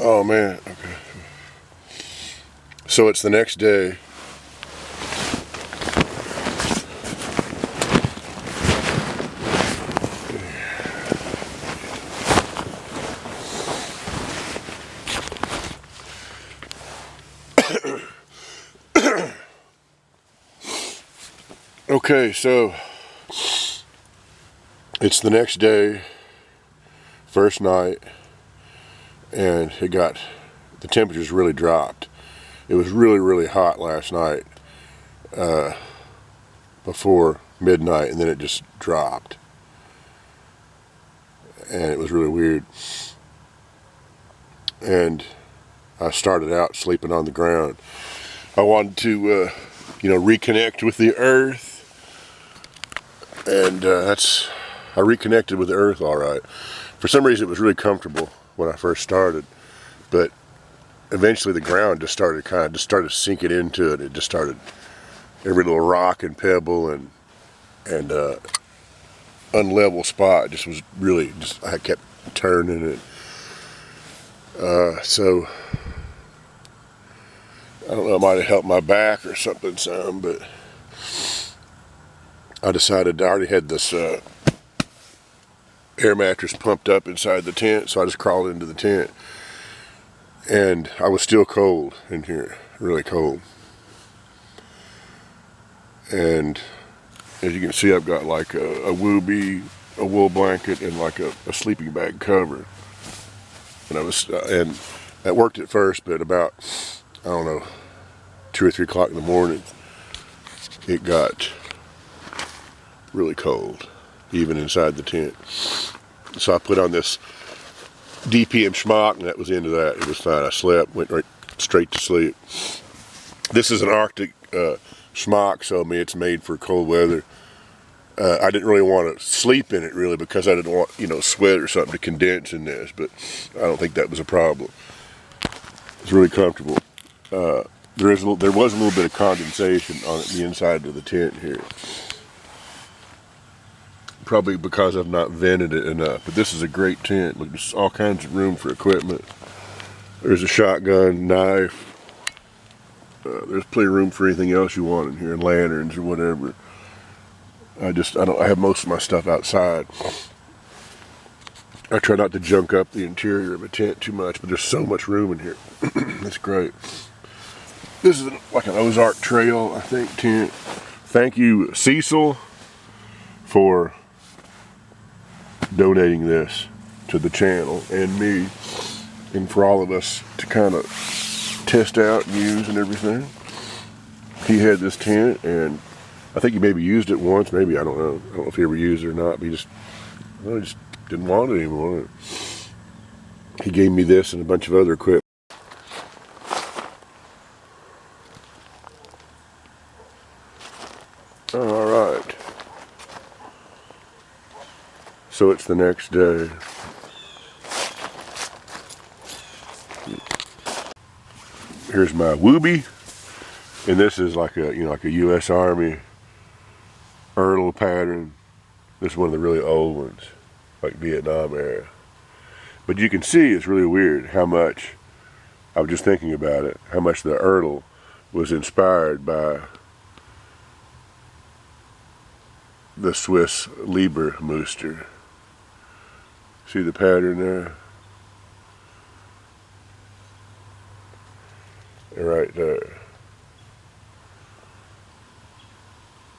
Oh man, okay. So it's the next day. Okay, so it's the next day, first night, and the temperatures really dropped. It was really hot last night before midnight, and then it just dropped. And it was really weird. And I started out sleeping on the ground. I wanted to, reconnect with the earth. And I reconnected with the earth all right. For some reason it was really comfortable when I first started, but eventually the ground just started sinking into it. It just started, every little rock and pebble and unlevel spot just was really, I kept turning it. So I don't know, it might have helped my back or something some, but I decided I already had this air mattress pumped up inside the tent, so I just crawled into the tent. And I was still cold in here, really cold. And as you can see, I've got like a Woobie, a wool blanket, and like a sleeping bag cover. And and that worked at first, but about, I don't know, 2 or 3 o'clock in the morning, it got really cold, even inside the tent. So I put on this DPM schmock, and that was the end of that. It was fine. I slept, went right straight to sleep. This is an Arctic schmock, so it's made for cold weather. I didn't really want to sleep in it really because I didn't want, sweat or something to condense in this, but I don't think that was a problem. It's really comfortable. There was a little bit of condensation on the inside of the tent here. Probably because I've not vented it enough, but this is a great tent. Look, there's all kinds of room for equipment. There's a shotgun, knife. There's plenty of room for anything else you want in here, and lanterns or whatever. I have most of my stuff outside. I try not to junk up the interior of a tent too much, but there's so much room in here. It's great. This is like an Ozark Trail, I think, tent. Thank you, Cecil, for donating this to the channel and me, and for all of us to kind of test out and use and everything. He had this tent, and I think he maybe used it once, maybe, I don't know. I don't know if he ever used it or not, but he just didn't want it anymore. He gave me this and a bunch of other equipment. All right. So it's the next day. Here's my Woobie, and this is like a U.S. Army Ertl pattern. This is one of the really old ones, like Vietnam era. But you can see it's really weird how much, I was just thinking about it, how much the Ertl was inspired by the Swiss Liebermuster. See the pattern there? Right there.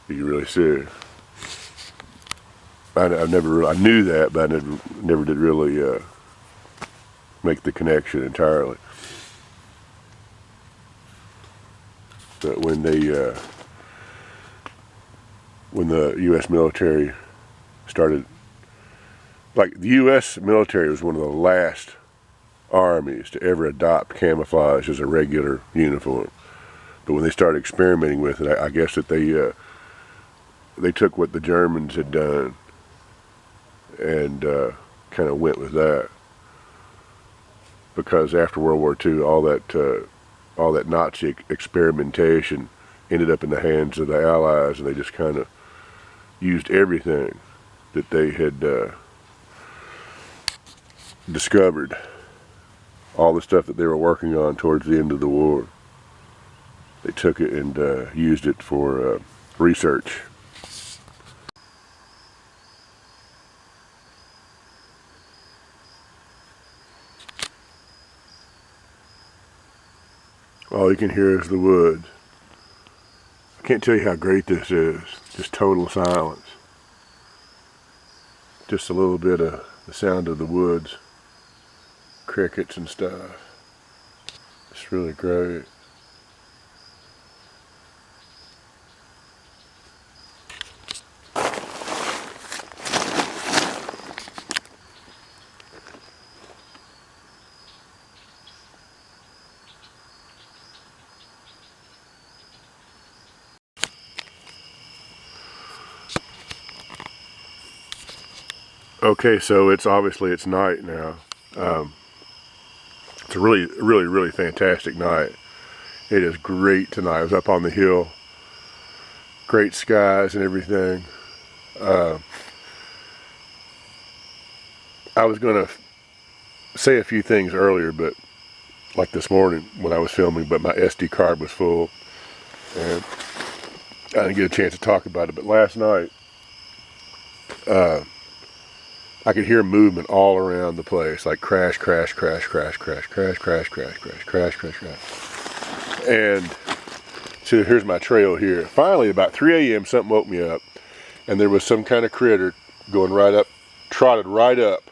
You can really see it. I knew that, but I never did really make the connection entirely. But when the U.S. military started, like the U.S. military was one of the last armies to ever adopt camouflage as a regular uniform. But when they started experimenting with it, I guess that they took what the Germans had done and kind of went with that. Because after World War II, all that Nazi experimentation ended up in the hands of the Allies, and they just kind of used everything that they had discovered all the stuff that they were working on towards the end of the war. They took it and used it for research. All you can hear is the woods. I can't tell you how great this is. Just total silence. Just a little bit of the sound of the woods, crickets and stuff. It's really great. Okay, so it's night now. It's a really fantastic night. It is great tonight. I was up on the hill, great skies and everything. I was gonna say a few things earlier, but like this morning when I was filming, but my SD card was full and I didn't get a chance to talk about it. But last night, I could hear movement all around the place, like crash, crash, crash, crash, crash, crash, crash, crash, crash, crash, crash, crash. And so here's my trail here. Finally, about 3 a.m., something woke me up, and there was some kind of critter going right up, trotted right up,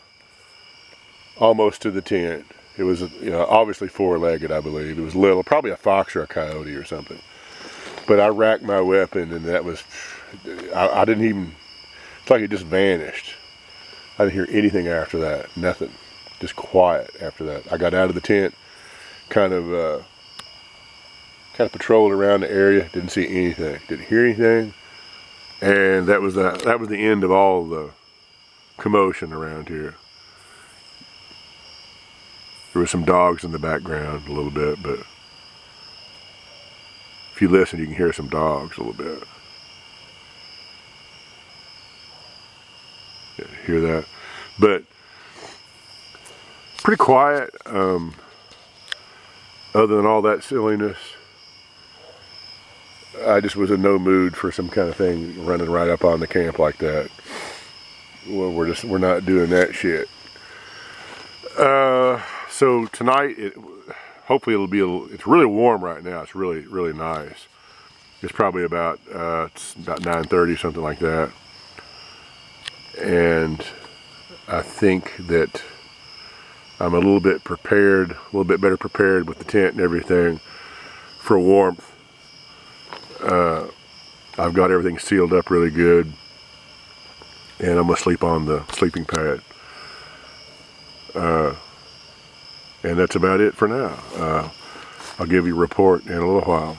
almost to the tent. It was, obviously four-legged, I believe. It was little, probably a fox or a coyote or something. But I racked my weapon, and that was, I didn't even, it's like it just vanished. I didn't hear anything after that, nothing, just quiet after that. I got out of the tent, kind of patrolled around the area, didn't see anything, didn't hear anything, and that was the end of all the commotion around here. There were some dogs in the background a little bit, but if you listen, you can hear some dogs a little bit. Yeah, hear that? But pretty quiet, other than all that silliness. I just was in no mood for some kind of thing running right up on the camp like that. Well, we're not doing that shit. So tonight, hopefully it's really warm right now. It's really nice. It's probably about 9:30, something like that. And I think that I'm a little bit better prepared with the tent and everything for warmth. I've got everything sealed up really good, and I'm gonna sleep on the sleeping pad. And that's about it for now. I'll give you a report in a little while.